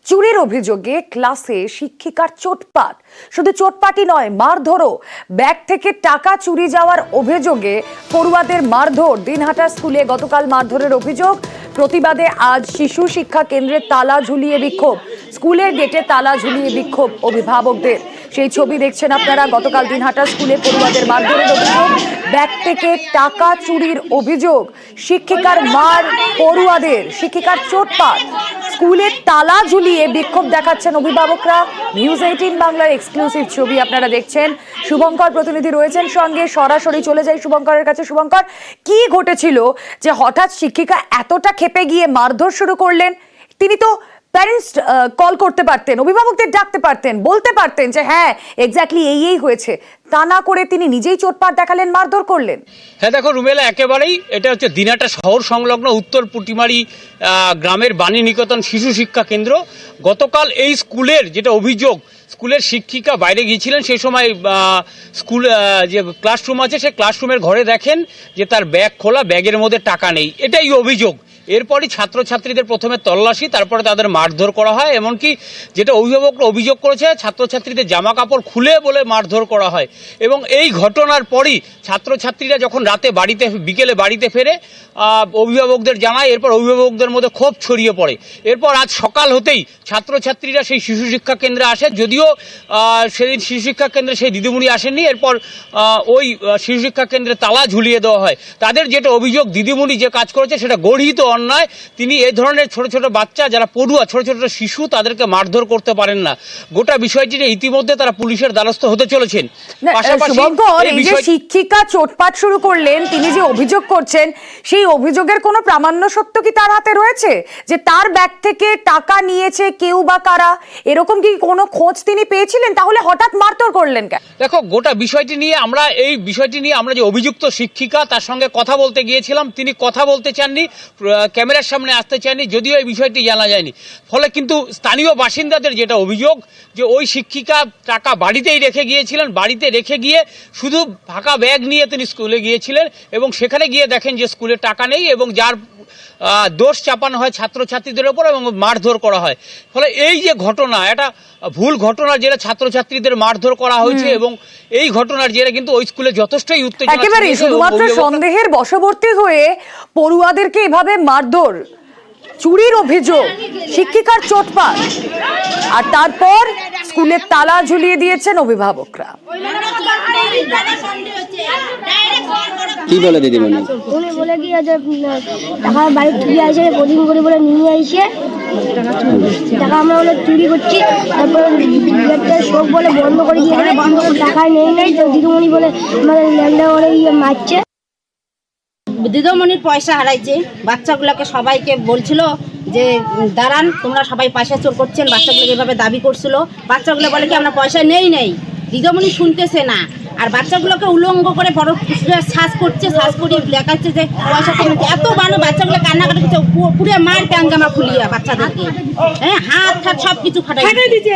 চুরির অভিযোগে ক্লাসে শিক্ষিকার চোটপাট, শুধু চোটপাটই নয় মারধরও। ব্যাগ থেকে টাকা চুরি যাওয়ার অভিযোগে পড়ুয়াদের মারধর। দিনহাটা স্কুলে গতকাল মারধরের অভিযোগ। প্রতিবাদে আজ শিশু শিক্ষা কেন্দ্রে তালা ঝুলিয়ে বিক্ষোভ। স্কুলের গেটে তালা ঝুলিয়ে বিক্ষোভ অভিভাবকদের। সেই ছবি দেখছেন আপনারা। গতকাল দিনহাটা স্কুলে পড়ুয়াদের মারধরের অভিযোগ, ব্যাগ থেকে টাকা চুরির অভিযোগ, শিক্ষিকার মার পড়ুয়াদের, শিক্ষিকার চোটপাট, স্কুলের তালা ঝুলিয়ে বিক্ষোভ দেখাচ্ছেন অভিভাবকরা। নিউজ 18 বাংলার এক্সক্লুসিভ ছবি আপনারা দেখছেন। শুভঙ্কর প্রতিনিধি রয়েছেন সঙ্গে, সরাসরি চলে যাই শুভঙ্করের কাছে। শুভঙ্কর, কি ঘটেছিল যে হঠাৎ শিক্ষিকা এতটা ক্ষেপে গিয়ে মারধর শুরু করলেন? তিনি তো প্যারেন্টস কল করতে পারতেন, অভিভাবকদের ডাকতে পারতেন, বলতে পারতেন যে হ্যাঁ এক্স্যাক্টলি এই হয়েছে। তা না করে তিনি নিজেই চোটপাট দেখালেন, মারধর করলেন। হ্যাঁ দেখো রুমেলা, একেবারেই এটা হচ্ছে দিনহাটা শহর সংলগ্ন উত্তর পুটিমারি গ্রামের বাণী নিকেতন শিশু শিক্ষা কেন্দ্র। গতকাল এই স্কুলের যেটা অভিযোগ, স্কুলের শিক্ষিকা বাইরে গিয়েছিলেন, সেই সময় স্কুল যে ক্লাসরুম আছে সেই ক্লাসরুমের ঘরে দেখেন যে তার ব্যাগ খোলা, ব্যাগের মধ্যে টাকা নেই, এটাই অভিযোগ। এরপরই ছাত্রছাত্রীদের প্রথমে তল্লাশি, তারপরে তাদের মারধর করা হয়। এমনকি যেটা অভিভাবকরা অভিযোগ করেছে, ছাত্রছাত্রীদের জামা কাপড় খুলে বলে মারধর করা হয়। এবং এই ঘটনার পরই ছাত্রছাত্রীরা যখন বিকেলে বাড়িতে ফেরে অভিভাবকদের জানায়, এরপর অভিভাবকদের মধ্যে ক্ষোভ ছড়িয়ে পড়ে। এরপর আজ সকাল হতেই ছাত্রছাত্রীরা সেই শিশু শিক্ষা কেন্দ্রে আসে, যদিও সেদিন শিশু শিক্ষা কেন্দ্রে সেই দিদিমণি আসেননি। এরপর ওই শিশু শিক্ষা কেন্দ্রে তালা ঝুলিয়ে দেওয়া হয়। তাদের যেটা অভিযোগ, দিদিমণি যে কাজ করেছে সেটা গর্হিত অন্যায়। তিনি এই ধরনের ছোট ছোট বাচ্চা যারা পড়ুয়া, ছোট ছোট শিশু, তাদেরকে মারধর করতে পারেন না। গোটা বিষয়টি নিয়ে ইতিমধ্যে তারা পুলিশের দ্বারস্থ হতে চলেছেন। পাশাপাশি শিক্ষিকা চোটপাট শুরু করলেন, তিনি যে অভিযোগ করছেন সেই অভিযোগের কোনো প্রামাণ্য সত্য কি তার হাতে রয়েছে? যে তার ব্যাগ থেকে টাকা নিয়েছে কেউ বা কারা, এরকম কি কোনো খোঁজ তিনি পেয়েছিলেন? তাহলে হঠাৎ মারধর করলেন কেন? দেখো গোটা বিষয়টি নিয়ে আমরা যে অভিযুক্ত শিক্ষিকা তার সঙ্গে কথা বলতে গিয়েছিলাম, তিনি কথা বলতে চাননি, ক্যামেরার সামনে আসতে চাননি, যদিও এই বিষয়টি জানা যায়নি। ফলে কিন্তু স্থানীয় বাসিন্দাদের যেটা অভিযোগ যে ওই শিক্ষিকা টাকা বাড়িতেই রেখে গিয়েছিলেন, বাড়িতে রেখে গিয়ে শুধু ফাঁকা ব্যাগ নিয়ে তিনি স্কুলে গিয়েছিলেন এবং সেখানে গিয়ে দেখেন যে স্কুলে টাকা নেই এবং যার দোষ চাপানো হয় ছাত্রছাত্রীদের ওপর এবং মারধর করা হয়। ফলে এই যে ঘটনা, এটা ভুল ঘটনার জেরে ছাত্রছাত্রীদের মারধর করা হয়েছে এবং এই ঘটনার জেরে কিন্তু ওই স্কুলে যথেষ্টই উত্তেজনা। একেবারে শুধুমাত্র সন্দেহের বশবর্তী হয়ে পড়ুয়াদেরকে এভাবে মারধর, চুরির অভিযোগ, শিক্ষিকার চোটপাট, আর তারপর স্কুলের তালা ঝুলিয়ে দিয়েছেন অভিভাবকরা। কি বলে দিদিমণি? উনি বলে কি যে টাকা বাড়ি চুরি আসে, বোর্ডিং করে বলে নিয়ে আইসে টাকা আমরা বলে চুরি করছি। তারপর সব বলে বন্ধ করে দিয়ে টাকা নেই তো দিদিমণি বলে আমাদের ল্যান্ডা বলে মারছে। দিদিমণির পয়সা হারাইছে, বাচ্চাগুলোকে সবাইকে বলছিল যে দাঁড়ান তোমরা সবাই পয়সা চোর করছেন, বাচ্চাগুলোকে এভাবে দাবি করছিল। বাচ্চাগুলো বলে কি আমরা পয়সা নেই, দিদিমণি শুনতেছে না। আর বাচ্চাগুলোকে উলঙ্গ করে বড় শ্বাস করছে, শ্বাস করিয়ে দেখাচ্ছে যে পয়সা কমেছে। এত বানো বাচ্চাগুলো কান্নাকাটি করছে, পুরো মার প্যান জামা খুলিয়ে বাচ্চাদেরকে, হ্যাঁ হাত সব কিছু ফাটাই দিচ্ছে।